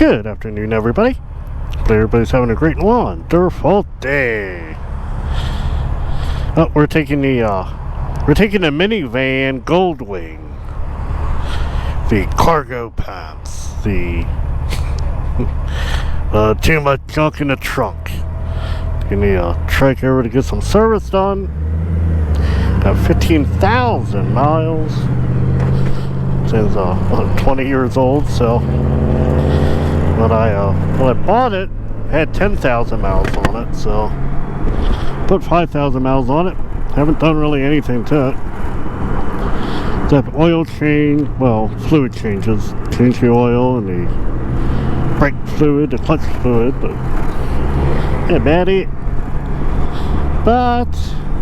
Good afternoon, everybody. Hope everybody's having a great and wonderful day. Oh, we're taking the minivan Goldwing, the cargo pants, the too much junk in the trunk. Taking the Trike over to get some service done. Got 15,000 miles. Since 20 years old, so when I bought it, it had 10,000 miles on it, so put 5,000 miles on it. Haven't done really anything to it except oil change, well, fluid changes. Change the oil and the brake fluid, the clutch fluid, but yeah, bad it. But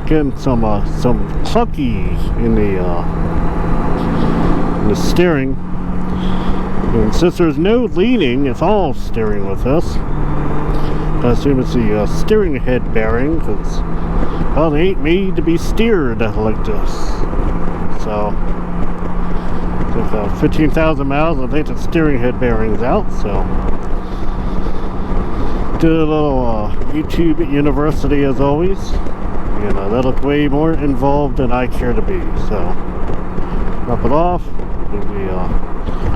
getting some clunky in the steering, and since there's no leaning, it's all steering with this. I assume it's the steering head bearing, because well, they ain't made to be steered like this. So with 15,000 miles, I think the steering head bearing's out. So did a little YouTube at university as always. You know, that looked way more involved than I care to be. So drop it off.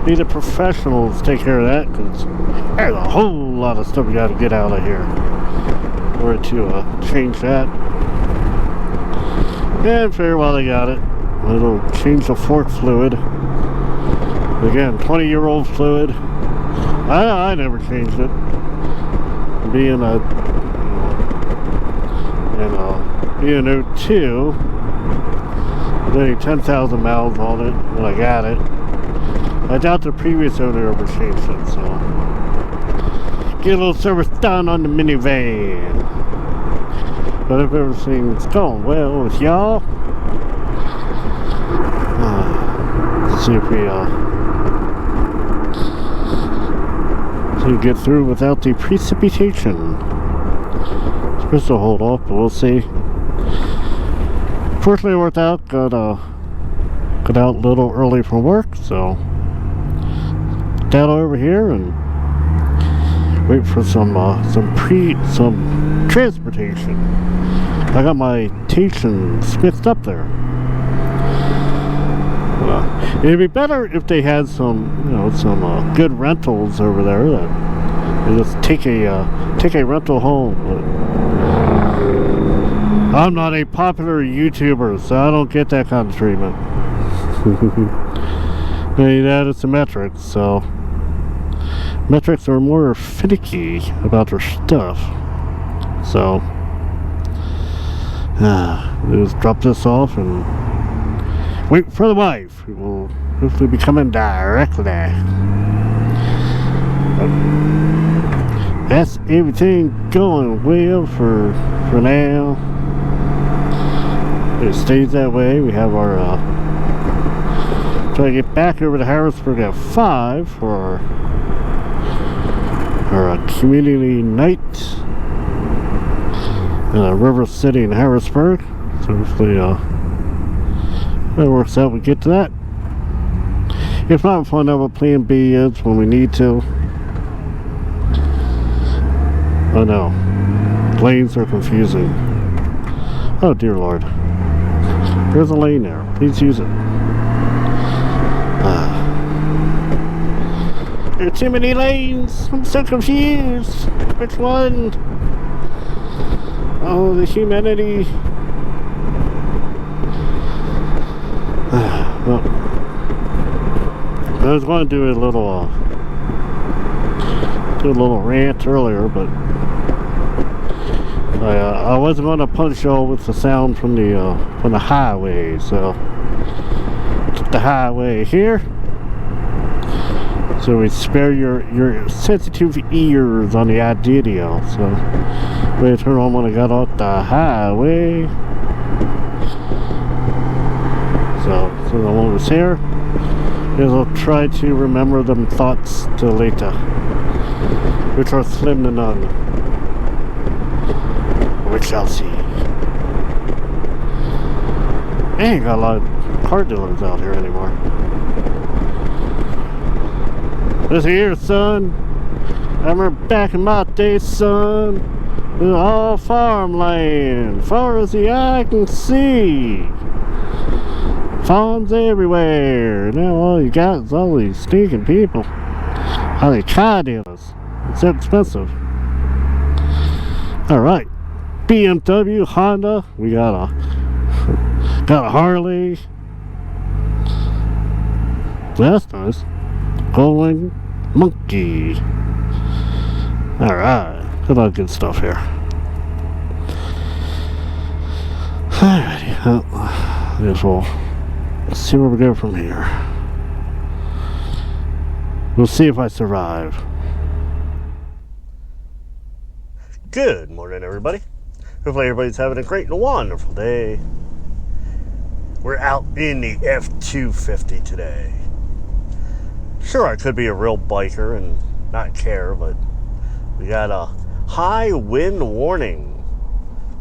We need the professionals to take care of that, because there's a whole lot of stuff we got to get out of here in order to change that. And very well, they got it. It'll change the fork fluid. Again, 20-year-old fluid. I never changed it. Being being 02. Only 10,000 miles on it when I got it. I doubt the previous owner ever changed it, so get a little service done on the minivan. But if everything's going well with y'all, let's see if we get through without the precipitation. Supposed to hold off, but we'll see. Fortunately, it worked out. Got out a little early from work, so down over here and wait for some transportation. I got my station smithed up there. It'd be better if they had some good rentals over there that they just take a rental home. But I'm not a popular YouTuber, so I don't get that kind of treatment. That is the metrics, so metrics are more finicky about their stuff. So just drop this off and wait for the wife, who will hopefully be coming directly. That's everything going well for now. It stays that way. We have our try to get back over to Harrisburg at 5 for our community night in River City in Harrisburg. So hopefully that works out. We get to that. If not, we'll find out what plan B is when we need to. Oh no, lanes are confusing. Oh dear Lord. There's a lane there. Please use it. There are too many lanes. I'm so confused. Which one? Oh, the humanity. Well, I was going to do a little rant earlier, but I wasn't going to punch y'all with the sound from the highway, so took the highway here, so we spare your sensitive ears on the audio. So we turn on when I got off the highway. So the one was here. I'll try to remember them thoughts till later, which are slim to none. We shall see. Ain't got a lot of car dealers out here anymore. This here, son, I remember back in my day, son, it was all farmland, far as the eye can see. Farms everywhere. Now all you got is all these stinking people. All these car dealers. It's expensive. Alright. BMW, Honda. We got a Harley. That's nice. Goldwing Monkey. Alright. A lot of good stuff here. Alrighty. Well, I guess we'll see where we go from here. We'll see if I survive. Good morning, everybody. Hopefully everybody's having a great and wonderful day. We're out in the F-250 today. Sure, I could be a real biker and not care, but we got a high wind warning.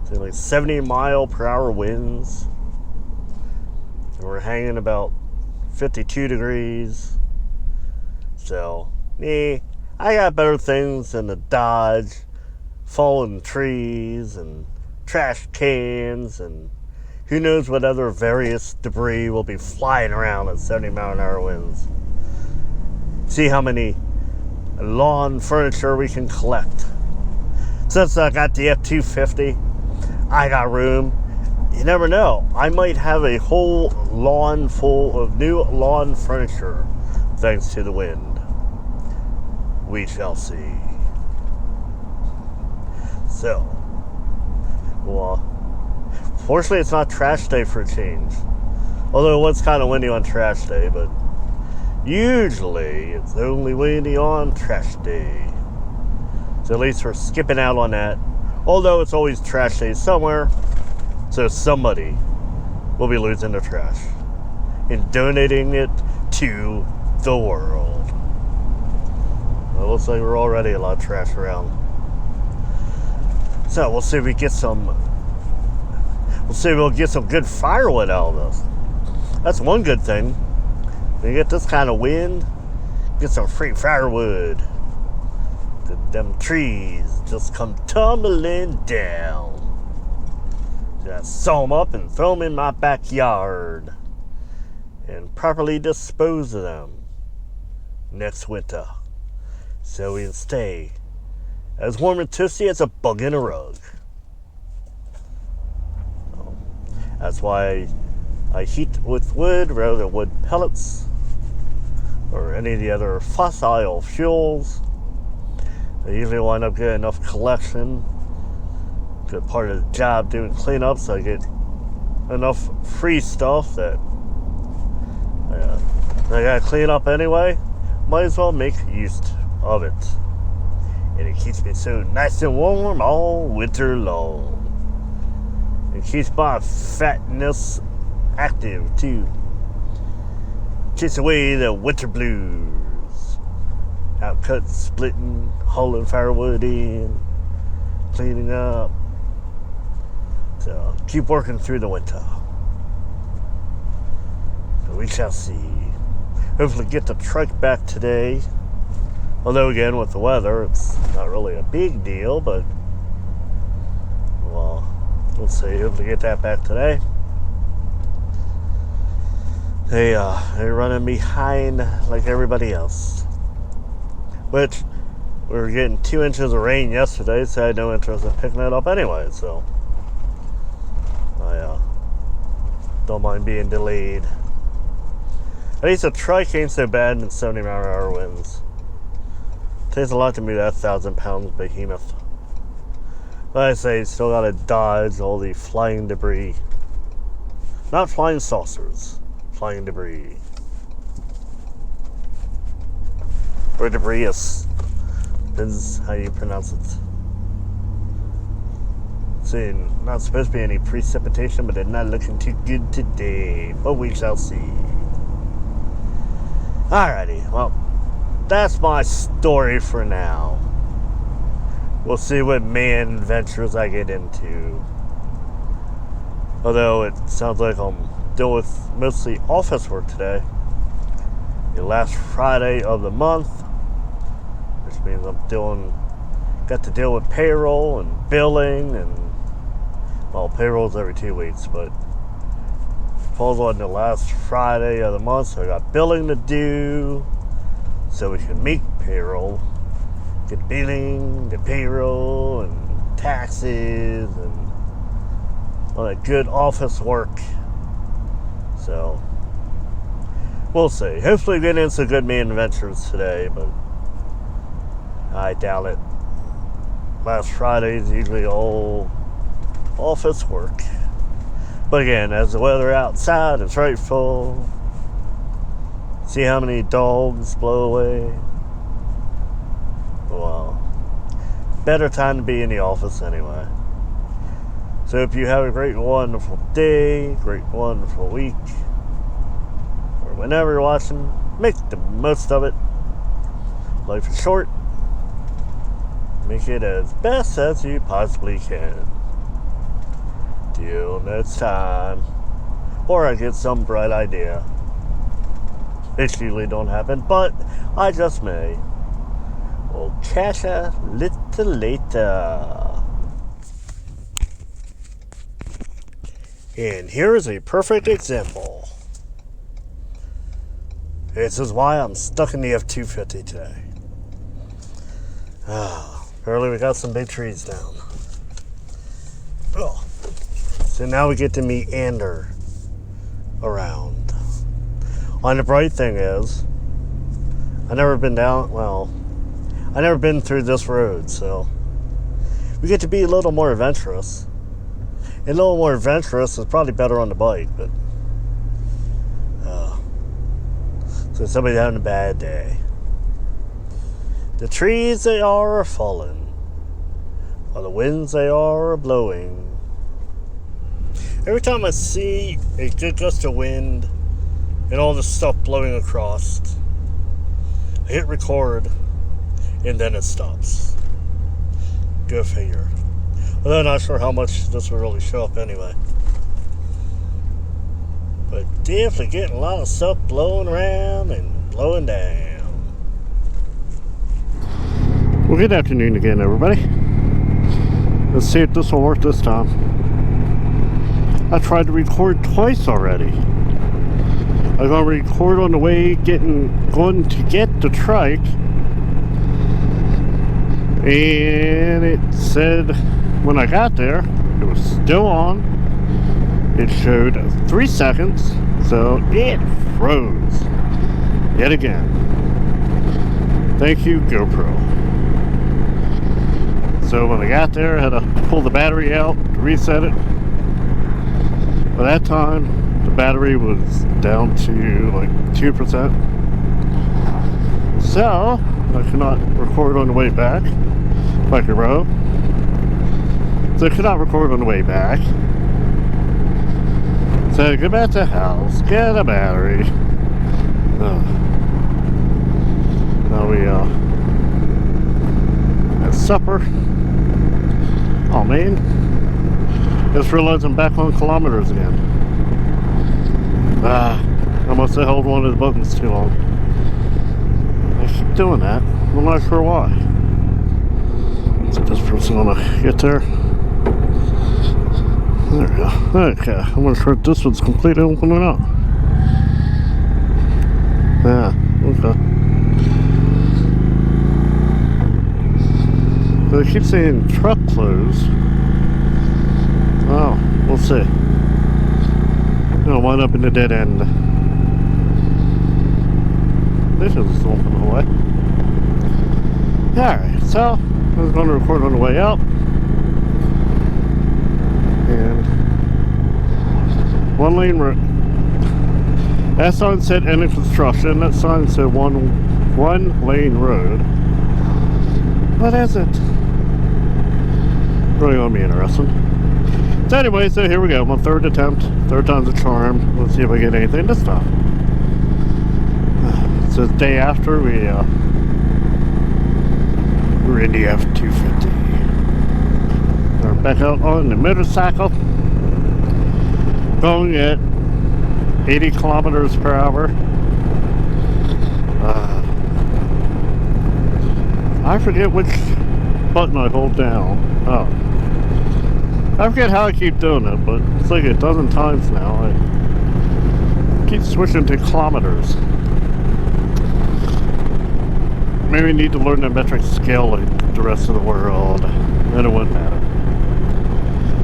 It's like 70-mile-per-hour winds. And we're hanging about 52 degrees. So, I got better things than to dodge fallen trees and trash cans and who knows what other various debris will be flying around at 70-mile-an-hour winds. See how many lawn furniture we can collect. Since I got the F-250, I got room. You never know. I might have a whole lawn full of new lawn furniture thanks to the wind. We shall see. So, well, fortunately it's not trash day for a change. Although it was kind of windy on trash day, but usually it's only windy on trash day. So at least we're skipping out on that. Although it's always trash day somewhere, so somebody will be losing their trash and donating it to the world. Well, it looks like we're already a lot of trash around. So we'll see if we get some. We'll see if we'll get some good firewood out of this. That's one good thing. When you get this kind of wind, get some free firewood. Them trees just come tumbling down. Just sew them up and throw them in my backyard and properly dispose of them next winter, so we can stay as warm and toasty as a bug in a rug. That's why I heat with wood rather than wood pellets or any of the other fossil fuels. I usually wind up getting enough collection. Good part of the job doing cleanups, I get enough free stuff that I gotta clean up anyway. Might as well make use of it. And it keeps me so nice and warm all winter long. It keeps my fatness active too. Keeps away the winter blues. Out cutting, splitting, hauling firewood in, cleaning up. So keep working through the winter. So we shall see. Hopefully get the Trike back today. Although again with the weather it's not really a big deal, but well, we'll see. Hopefully get that back today. They're running behind like everybody else. Which we were getting 2 inches of rain yesterday, so I had no interest in picking it up anyway, so I don't mind being delayed. At least the Trike ain't so bad in 70-mile-an-hour winds. It takes a lot to move that 1,000-pound behemoth. Like I say, you still gotta dodge all the flying debris. Not flying saucers, flying debris. Or debris is how you pronounce it. See, not supposed to be any precipitation, but it's not looking too good today. But we shall see. Alrighty, well, that's my story for now. We'll see what man adventures I get into. Although it sounds like I'm dealing with mostly office work today. The last Friday of the month, which means got to deal with payroll and billing, and well, payroll's every 2 weeks, but falls on the last Friday of the month, so I got billing to do, so we can meet payroll, get billing, the payroll, and taxes, and all that good office work. So we'll see. Hopefully get into some good meeting adventures today, but I doubt it. Last Friday is usually all office work. But again, as the weather outside is frightful, see how many dogs blow away. Well, better time to be in the office anyway. So if you have a great, wonderful day, great, wonderful week, or whenever you're watching, make the most of it. Life is short. Make it as best as you possibly can. Till next time. Or I get some bright idea. It usually don't happen, but I just may. We'll catch ya little later. And here is a perfect example. This is why I'm stuck in the F-250 today. Apparently we got some big trees down. Oh. So now we get to meander around. And the bright thing is, I never been through this road, so we get to be a little more adventurous. And a little more adventurous is probably better on the bike, but so somebody's having a bad day. The trees they are falling, while the winds they are blowing. Every time I see a good gust of wind and all this stuff blowing across, I hit record and then it stops. Go figure. Although I'm not sure how much this will really show up anyway. But definitely getting a lot of stuff blowing around and blowing down. Well, good afternoon again, everybody. Let's see if this will work this time. I tried to record twice already. I'm going to record on the way going to get the Trike, and it said when I got there it was still on. It showed 3 seconds, so it froze yet again. Thank you, GoPro. So when I got there, I had to pull the battery out to reset it. By that time, the battery was down to like 2%. So, I could not record on the way back, like a row. So I could not record on the way back. So I go back to the house, get a battery. Now we had supper. Oh man. Just realized I'm back on kilometers again. I must have held one of the buttons too long. I keep doing that. I'm not sure why. Is this person gonna get there? There we go. Okay, I'm not sure if this one's completely open or not. Yeah, okay. So they keep saying truck closed. Oh, we'll see. It'll wind up in the dead end. This is open the way. Alright, so I was going to record on the way out. And one lane road. That sign said end of construction. That sign said one lane road. What is it? Really gonna be interesting. So anyway, so here we go. My third attempt. Third time's a charm. Let's see if I get anything this time. So the day after we're in the F-250. We're back out on the motorcycle. Going at 80 kilometers per hour. I forget which button I hold down. Oh. I forget how I keep doing it, but it's like a dozen times now. I keep switching to kilometers. Maybe I need to learn the metric scale like the rest of the world. Then it wouldn't matter.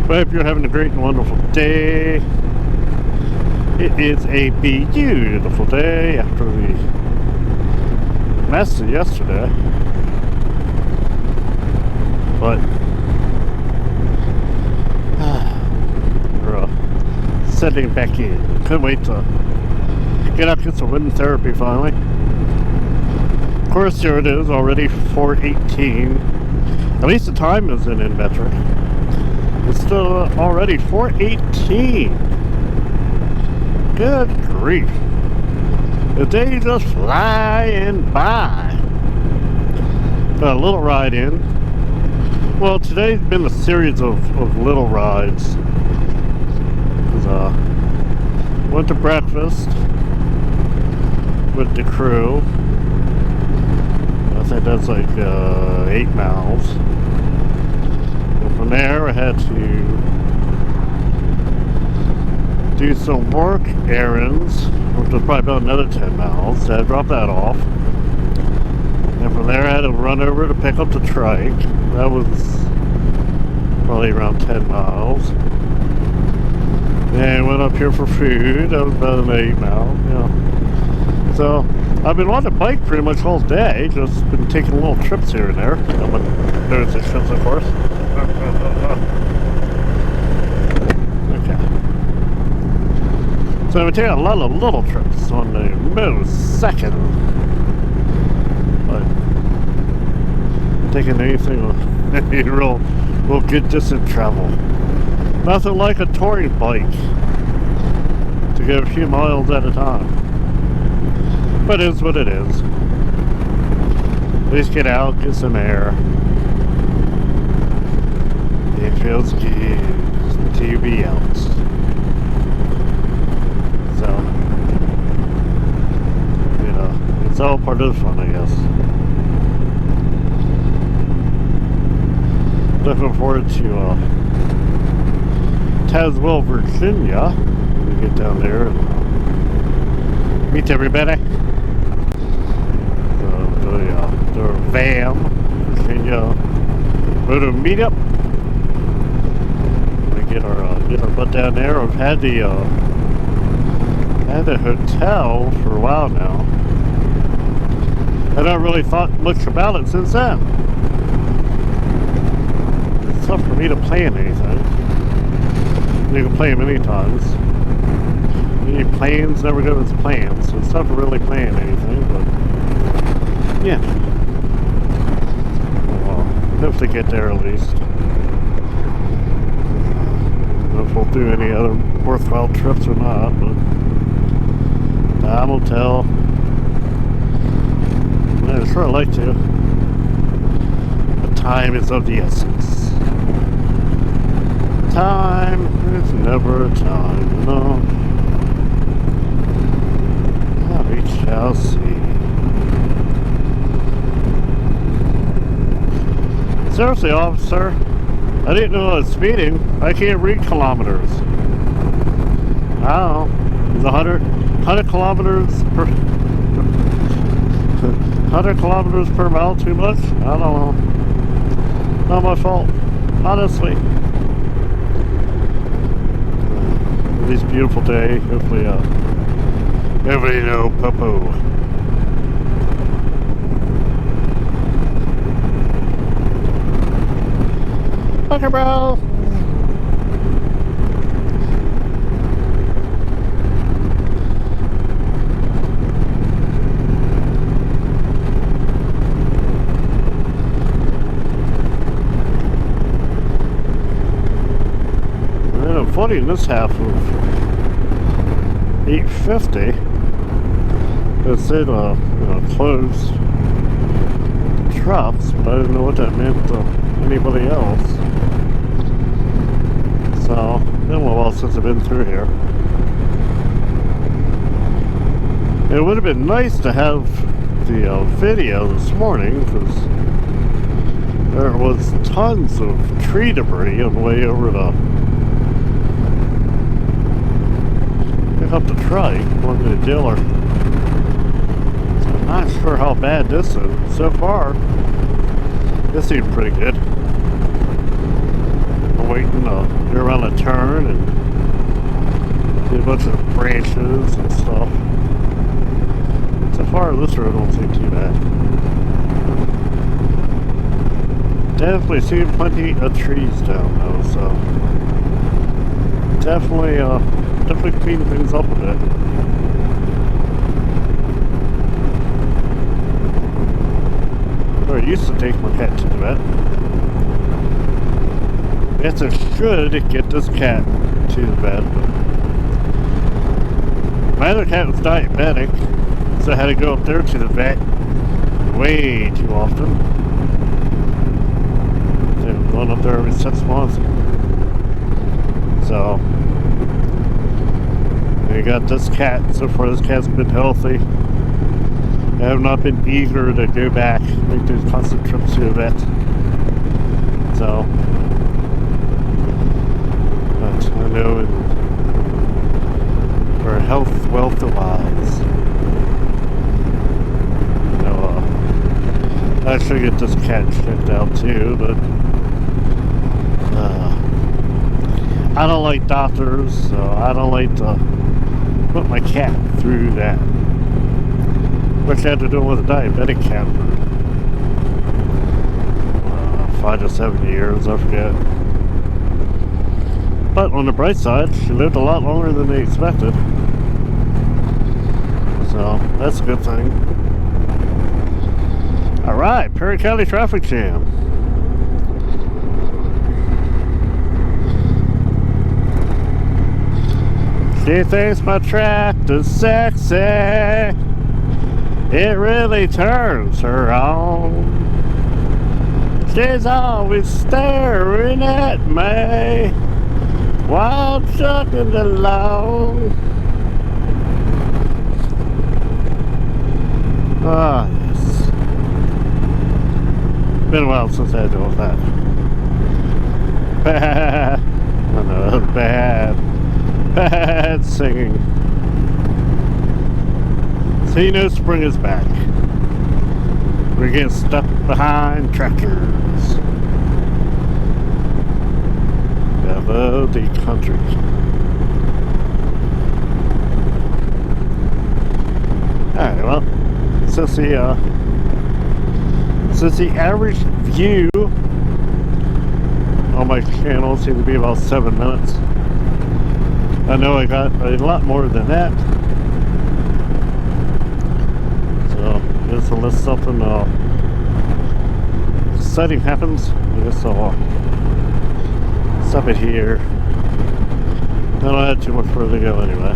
But if you're having a great and wonderful day, it is a beautiful day after the mess of yesterday. But we're setting back in. Couldn't wait to get out and get some wind therapy finally. Of course, here it is, already 4:18. At least the time isn't in metric. It's still already 4:18. Good grief. The day just flying by. Got a little ride in. Well, today's been a series of little rides. Went to breakfast with the crew. I think that's like 8 miles. And from there I had to do some work errands, which was probably about another 10 miles. So I dropped that off. And from there I had to run over to pick up the trike. That was probably around 10 miles. And went up here for food. That was about an 8 mile. Yeah. So I've been on the bike pretty much all day. Just been taking little trips here and there. I'm on those trips, of course. Okay. So I've been taking a lot of little trips on the motorcycle. But taking anything any real good distance travel. Nothing like a touring bike to go a few miles at a time. But it is what it is. At least get out, get some air. It feels good to be out. So, you know, it's all part of the fun, I guess. Looking forward to Tazewell, Virginia. We get down there and meet everybody. The VAM, Virginia Motor Meetup. We get our butt down there. I've had the hotel for a while now. I haven't really thought much about it since then. It's tough for me to plan anything. You can play them many times. Any plans never go as planned, so it's tough to really plan anything, but yeah. Well, hopefully get there at least. I don't know if we'll do any other worthwhile trips or not, but time will tell. Yeah, sure I'd like to. But time is of the essence. Time is never time, you know. We shall see. Seriously, officer, I didn't know I was speeding. I can't read kilometers. I don't know. Is 100 kilometers per 100 kilometers per mile too much? I don't know. Not my fault, honestly. This beautiful day. Hopefully, everybody know Popo. Okay, bro. Funny in this half of 850 it said closed trucks, but I didn't know what that meant to anybody else. So it's been a while since I've been through here. It would have been nice to have the video this morning, because there was tons of tree debris on the way over to pick up the Trike, going to the dealer. I'm not sure how bad this is. So far, this seemed pretty good. I'm waiting to go around a turn and get a bunch of branches and stuff. So far, this road don't seem too bad. Definitely seen plenty of trees down though, so definitely clean things up a bit. I used to take my cat to the vet. It's a should get this cat to the vet, but my other cat was diabetic, so I had to go up there to the vet way too often. So I'm going up there every 6 months. So we got this cat. So far this cat's been healthy. I have not been eager to go back, make those constant trips to the vet. So, but I know for health, wealth, and wise. You know, I should get this cat checked out too, but I don't like doctors, so I don't like to put my cat through that. Which I had to do with a diabetic cat for 5 to 7 years, I forget. But on the bright side, she lived a lot longer than they expected. So, that's a good thing. Alright, Perry County traffic jam. She thinks my tractor's sexy. It really turns her on. She's always staring at me while chugging along. Ah, yes. Been a while since I had to do all that. Bad. I know, bad singing. So you know spring is back. We're getting stuck behind tractors. I love the country. Alright, well, since the average view on my channel seems to be about 7 minutes, I know I got a lot more than that. Unless something exciting happens, I guess I'll stop it here. I don't have too much further to go anyway.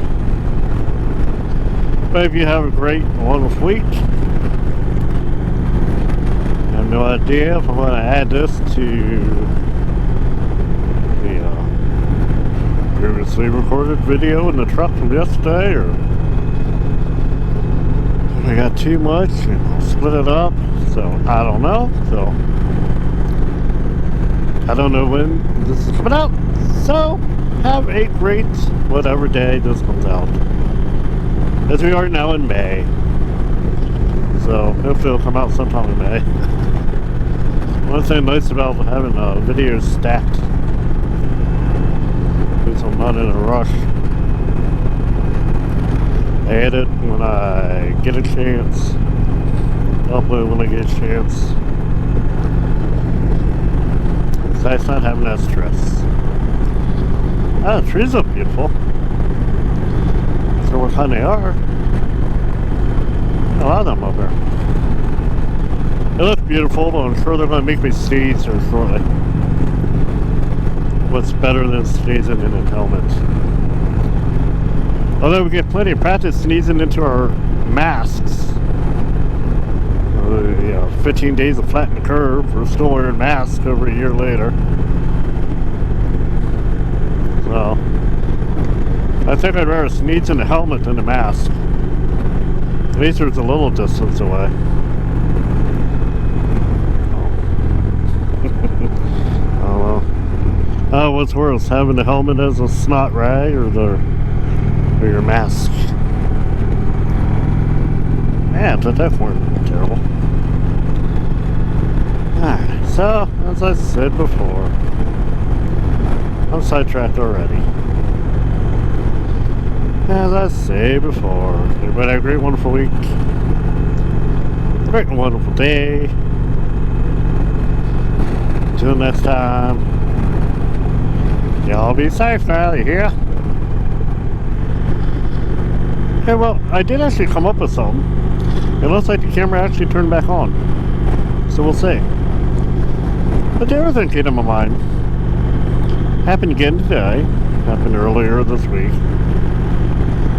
But if you have a great, wonderful week, I have no idea if I'm going to add this to the previously recorded video in the truck from yesterday, or I got too much and I'll split it up, so I don't know. So I don't know when this is coming out, so have a great whatever day this comes out, as we are now in May, so hopefully it'll come out sometime in May. One thing nice about having videos stacked is I'm not in a rush. I edit when I get a chance, upload when I get a chance. So it's not having that stress. Ah, the trees look beautiful. So what kind they are? A lot of them up there. They look beautiful, but I'm sure they're going to make me sneeze here shortly. What's better than sneezing in a helmet? Although we get plenty of practice sneezing into our masks. 15 days of flatten the curve. We're still wearing masks over a year later. So, I think I'd rather sneeze in the helmet than the mask. At least there's a little distance away. what's worse, having the helmet as a snot rag or your mask? Yeah, but that weren't terrible. Alright, so as I said before, I'm sidetracked already. As I say before, everybody have a great, wonderful week. Great and wonderful day. Until next time, y'all be safe now, you hear? Hey, well, I did actually come up with something. It looks like the camera actually turned back on. So we'll see. But the other thing came to my mind. Happened again today. Happened earlier this week.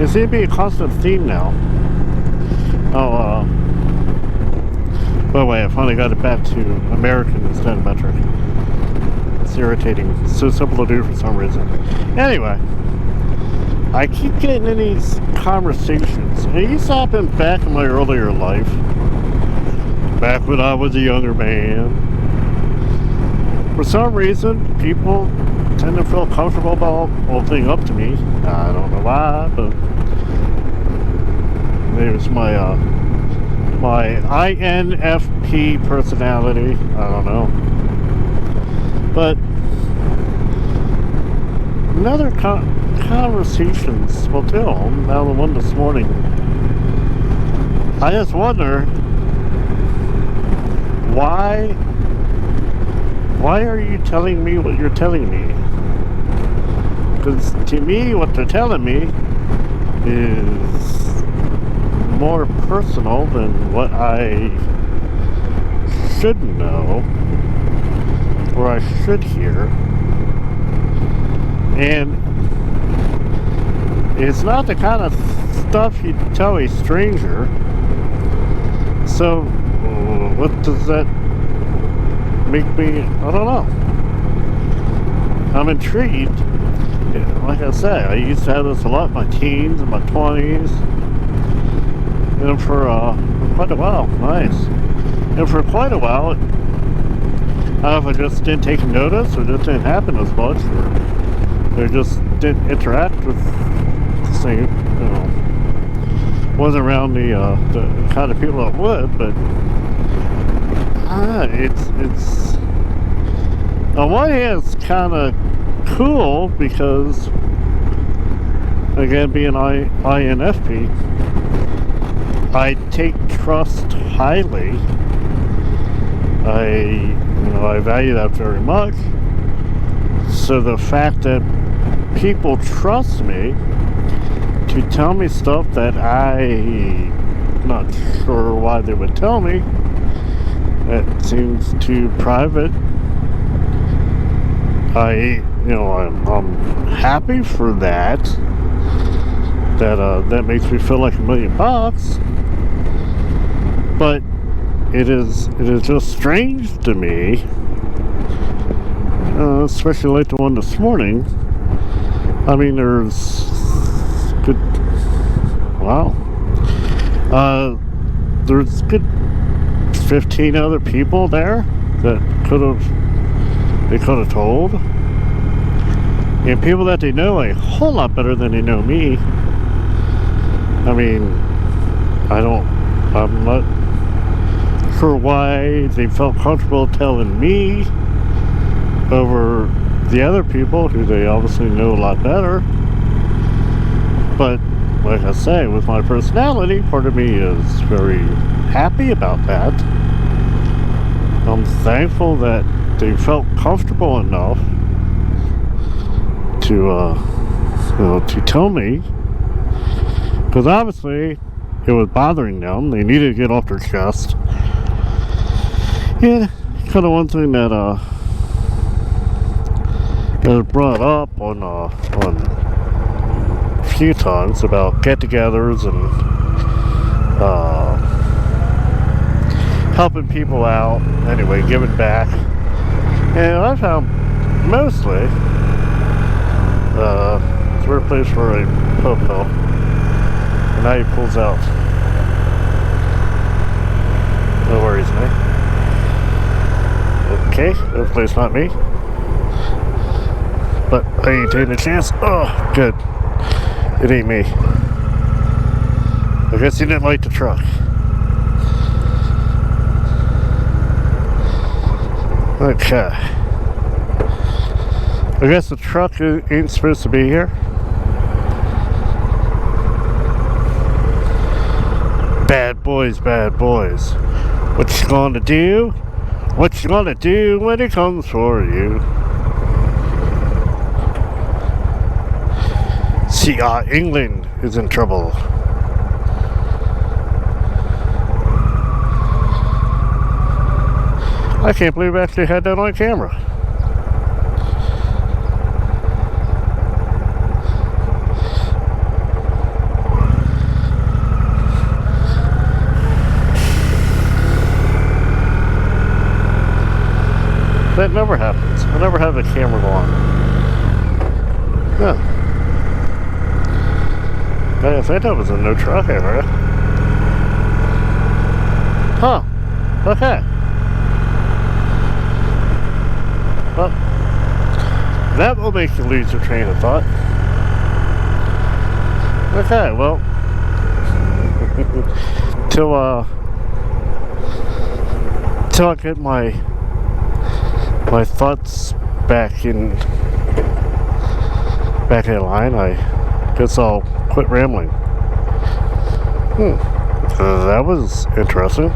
It seems to be a constant theme now. By the way, I finally got it back to American instead of metric. It's irritating. It's so simple to do for some reason. Anyway, I keep getting in these conversations. It used to happen back in my earlier life. Back when I was a younger man. For some reason, people tend to feel comfortable about opening up to me. I don't know why, but maybe it's my INFP personality. I don't know. But another conversations, well, too, now the one this morning. I just wonder why are you telling me what you're telling me? Because to me, what they're telling me is more personal than what I should know or I should hear. And it's not the kind of stuff you tell a stranger. So what does that make me? I don't know. I'm intrigued. Like I said, I used to have this a lot in my teens and my 20s. And for quite a while. Nice. And for quite a while, I don't know if I just didn't take notice or just didn't happen as much, or just didn't interact with the same, wasn't around the kind of people that would, but it's on one hand it's kind of cool because, again, being INFP, I take trust highly. I value that very much. So the fact that people trust me to tell me stuff that I'm not sure why they would tell me, that seems too private. I'm happy for that. That makes me feel like $1,000,000. But it is just strange to me, especially like the one this morning. I mean, there's good. Wow. There's good 15 other people there that they could have told, and people that they know a whole lot better than they know me. I mean, I'm not sure why they felt comfortable telling me over the other people who they obviously know a lot better. But like I say, with my personality, part of me is very happy about that. I'm thankful that they felt comfortable enough to tell me, because obviously it was bothering them. They needed to get off their chest. And kind of one thing that was brought up on a few times about get-togethers and helping people out, anyway, giving back. And I found mostly it's a weird place for a po-po. And now he pulls out. No worries, mate. Okay, hopefully it's not me. But I ain't taking a chance. Oh, good. It ain't me. I guess he didn't like the truck. Okay. I guess the truck ain't supposed to be here. Bad boys, bad boys. What you gonna do? What you gonna do when it comes for you? See, England is in trouble. I can't believe I actually had that on camera. That never happens. I never have the camera on. Yeah. I think that was a no truck area. Huh. Okay. Well, that will make you lose your train of thought. Okay, well, till I get my thoughts back in line, I guess I'll quit rambling. That was interesting.